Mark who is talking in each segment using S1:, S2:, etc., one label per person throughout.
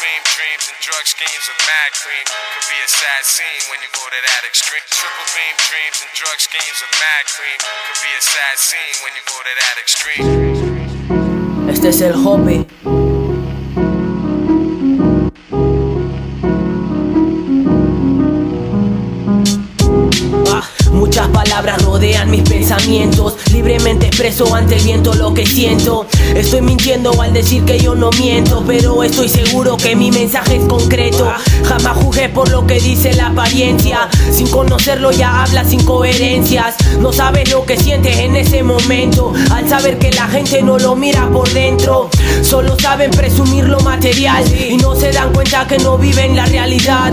S1: beam dreams and drug schemes of mad cream. Could be a sad scene when you go to that extreme. Triple beam dreams and drug schemes of mad cream. Could be a sad scene when you go to that extreme.
S2: Este es el hobby. Muchas palabras rodean mis pensamientos. Libremente expreso ante el viento lo que siento. Estoy mintiendo al decir que yo no miento, pero estoy seguro que mi mensaje es concreto. Jamás juzgué por lo que dice la apariencia. Sin conocerlo ya habla sin coherencias. No sabes lo que sientes en ese momento al saber que la gente no lo mira por dentro. Solo saben presumir lo material y no se dan cuenta que no viven la realidad.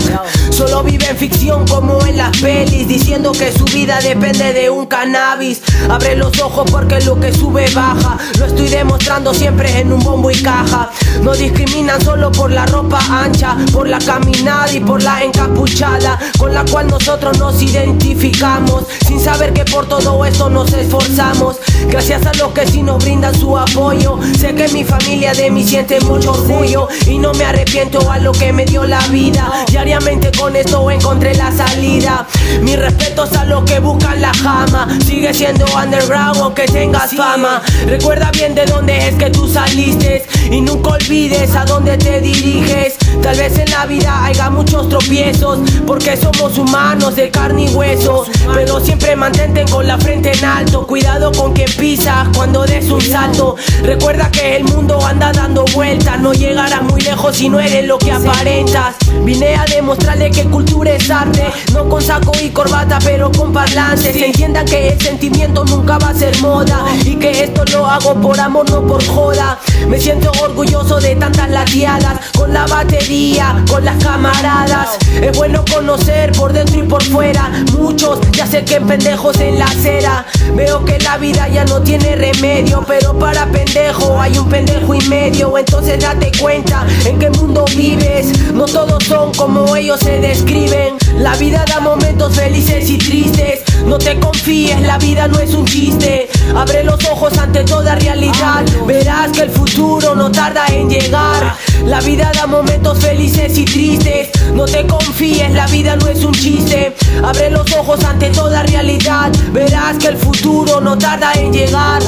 S2: Solo viven ficción como en las pelis, diciendo que su vida depende de un cannabis. Abre los ojos porque lo que sube baja. Lo estoy demostrando siempre en un bombo y caja. No discriminan solo por la ropa ancha, por la caminada y por la encapuchada con la cual nosotros nos identificamos, sin saber que por todo esto nos esforzamos. Gracias a los que sí nos brindan su apoyo. Sé que mi familia de mí siente mucho orgullo y no me arrepiento a lo que me dio la vida. Diariamente con esto encontré la salida. Mis respetos a los que buscan la jama. Sigue siendo underground aunque tengas fama. Recuerda bien de dónde es que tú saliste y nunca olvides a dónde te diriges. Tal vez en la vida haya muchos tropiezos, porque somos humanos de carne y hueso, pero siempre mantente con la frente en alto. Cuidado con quien pisas cuando des un salto. Recuerda que el mundo anda dando vueltas. No llegarás muy lejos si no eres lo que aparentas. Vine a demostrarle que cultura es arte, no con saco y corbata pero con parlantes. Entiendan que el sentimiento nunca va a ser moda y que esto lo hago por amor, no por joda. Me siento orgulloso de tantas lateadas, con la batería, con las camaradas. Es bueno conocer por dentro y por fuera. Muchos ya sé que pendejos en la acera. Veo que la vida ya no tiene remedio, pero para pendejo hay un pendejo y medio. Entonces date cuenta en qué mundo vives. No todos son como ellos se describen. La vida da momentos felices y tristes. No te confíes, la vida no es un chiste. Abre los ojos ante toda realidad. Verás que el futuro no tarda en llegar. La vida da momentos felices y tristes. No te confíes, la vida no es un chiste. Abre los ojos ante toda realidad. Verás que el futuro no tarda en llegar.